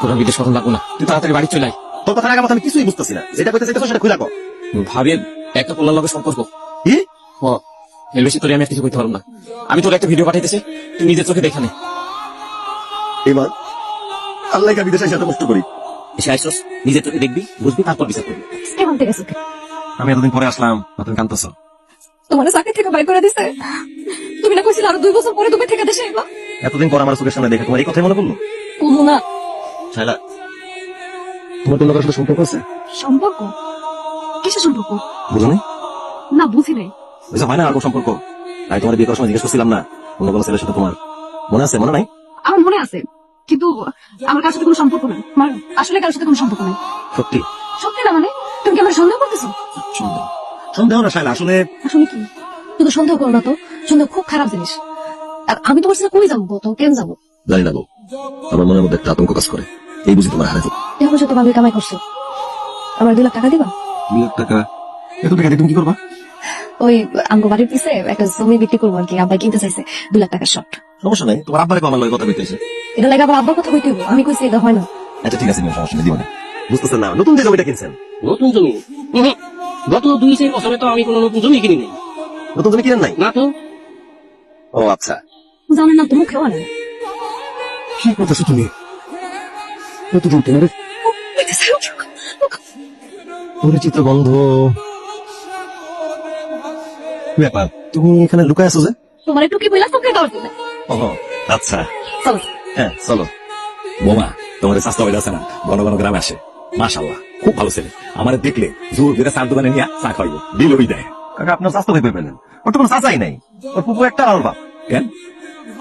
তোরা বিদেশ কখন লাগবো না, তুই তাড়াতাড়ি বাড়ি চলে আয়। তোর কথা আগে আমি কিছুই বুঝতেছি না, যেটা কইতে চাইতেছ সেটা খুলে কও। ভাবি একটা পোলার লগে সম্পর্ক। কি? এর বেশি তোরে আমি আর কিছু কইতে পারবো না। আমি তোর একটা ভিডিও পাঠাইতেছি, তুই নিজের চোখে দেখে নে। এবার আল্লাহ কা বিদেশে এসে কষ্ট করি। এসে আইসস, নিজের চোখে দেখবি, বুঝবি, তারপর বিচার করবি। কেমন থেকে গেছে? আমি এতদিন পরে আসলাম, তুমি কাঁদতেছ। তোমার চাকরি থেকে বাই করে দিছে? তুমি না কইছিলে আরো 2 বছর পরে তুমি থেকে দেশে আইবা? এতদিন পর আমার চোখের সামনে দেখে তোমার এই কথাই মনে পড়লো? কোনো না। শায়লা, তোমার কোন কারোর সাথে সম্পর্ক আছে? সম্পর্ক? কিসের সম্পর্ক? বুঝো নাই? না বুঝি নাই। বুঝা হয় না আর কোন সম্পর্ক? আমি তোমার বিয়ে করার সময় জিজ্ঞেস করছিলাম না অন্য কোনো ছেলের সাথে তোমার মনে আছে? মনে নাই? আমার মনে আছে, কিন্তু আমার কার সাথে কোনো সম্পর্ক নাই। আমার আসলে কারোর সাথে কোনো সম্পর্ক নাই। সত্যি? সত্যি না মানে? তুমি কি আমার সন্দেহ করতেছো? সন্দেহ? সন্দেহ না শায়লা, আসলে আসলে কি? শুধু সন্দেহ করো না তো, সন্দেহ খুব খারাপ জিনিস। আর আমি তোমার সাথে কই যাবো তো, কেন যাবো? জানি না গো, আমার মনের মধ্যে একটা আতঙ্ক কাজ করে। এই বুঝি তোমার হারাতে এখন সে তোমার কামাই করছো, আমার 2 লাখ টাকা দিবা? 2 লাখ টাকা? এত টাকা দিয়ে তুমি কি করবা? ওই আমগো বাড়ির পিছে একটা জমি বিক্রি করবো আর কি, আব্বা কিনতে চাইছে 2 লাখ টাকার শর্ট। সমস্যা নাই, তোমার আব্বারে আমার লগে কথা কইতেছে। এটা লাগে আবার আব্বার কথা কইতে হইবো? আমি কইছি এটা হয় না। আচ্ছা ঠিক আছে, নিও, সমস্যা নেই, দিও না। বুঝতেছেন না, নতুন যে জমিটা কিনছেন? নতুন জমি? গত 2-4 বছরে তো আমি কোনো নতুন জমি কিনি নাই। নতুন জমি কিনেন নাই? না তো। ও আচ্ছা। জানেন না তো, মুখেও আনে না। কি করতেছো তুমি? নতুন তোমার পরিচিত গন্ধ। কি ব্যাপার, তুমি এখানে লুকায় আছো যে? তোমার একটু কি বইলা তোকে দেওয়ার জন্য। ও আচ্ছা, চলো। হ্যাঁ চলো। বোমা, তোমার স্বাস্থ্য হয়ে আছে না, ঘন ঘন গ্রামে আসে, মাশাআল্লাহ খুব ভালো ছেলে। আমার দেখলে জোর করে চার দোকানে নিয়ে চা খাইবো, বিল ওই দেয়। কাকা আপনার স্বাস্থ্য ভেবে পেলেন? ওর তো কোনো চাচাই নাই, ওর পুপু একটা আর ওর বাপ। কেন?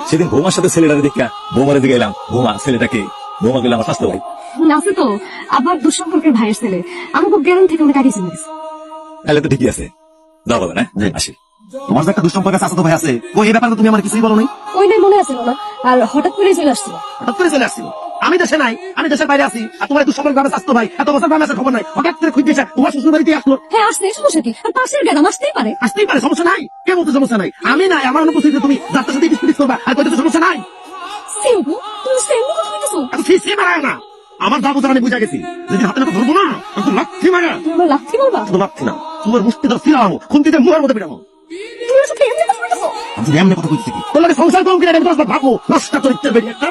সেদিন বৌমার সাথে ছেলেটারে দেখা বৌমারে দিকে এলাম, বৌমা ছেলেটাকে, বৌমা গেলে আমার স্বাস্থ্য ভাই। আছে তো, আবার দুঃসম্পর্কের ভাইয়ের ছেলে। আমি খুব গ্যারান থেকে অনেক আগে চিনে গেছি। তাহলে তো ঠিকই আছে, যাও বলো না, আসি। তোমার যে একটা দুঃসম্পর্কের চাচাতো ভাই আছে, ও এই ব্যাপারে তো তুমি আমার কিছুই বলো নাই। ওই নাই মনে আছিল না, আর হঠাৎ করে চলে আসছিল। হঠাৎ করে চলে আসছিল? আমি দেশে নাই, আমি দেশের বাইরে আছি, আর তোমার দুঃসম্পর্ক ভাবে চাচাতো ভাই এত বছর গ্রামে আসার খবর নাই, হঠাৎ করে খুঁজে এসে তোমার শ্বশুর বাড়িতে আসলো। হ্যাঁ আসছে, সমস্যা কি? আর পাশের গ্রাম আসতেই পারে। আসতেই পারে, সমস্যা নাই। কে বলতে সমস্যা নাই? আমি নাই, আমার অনুপস্থিতিতে তুমি যাত্রার সাথে ডিসপিউট করবা, আর কইতে তো সমস্যা নাই। সেম্পু? তুমি সেম্পু কথা কইতেছো? এত সে মারায় না, আমার যা বোঝার আমি বুঝা গেছি। যদি হাতে না ধরবো না, আমি লাথি মারা। তুমি আমার লাথি মারবা? শুধু লাথি না, তোমার মুষ্টি ধর ফিরাবো, খুন্তিতে মুড়ার মধ্যে পিটাবো। তুমি আমার সাথে এমনি কথা কইতেছো? আমি এমনি কথা কইতেছি কি? তোর লাগে সংসার করুন কিনা, আমি তোমার ভাবো নষ্ট চরিত্রের বেরিয়ে একটা।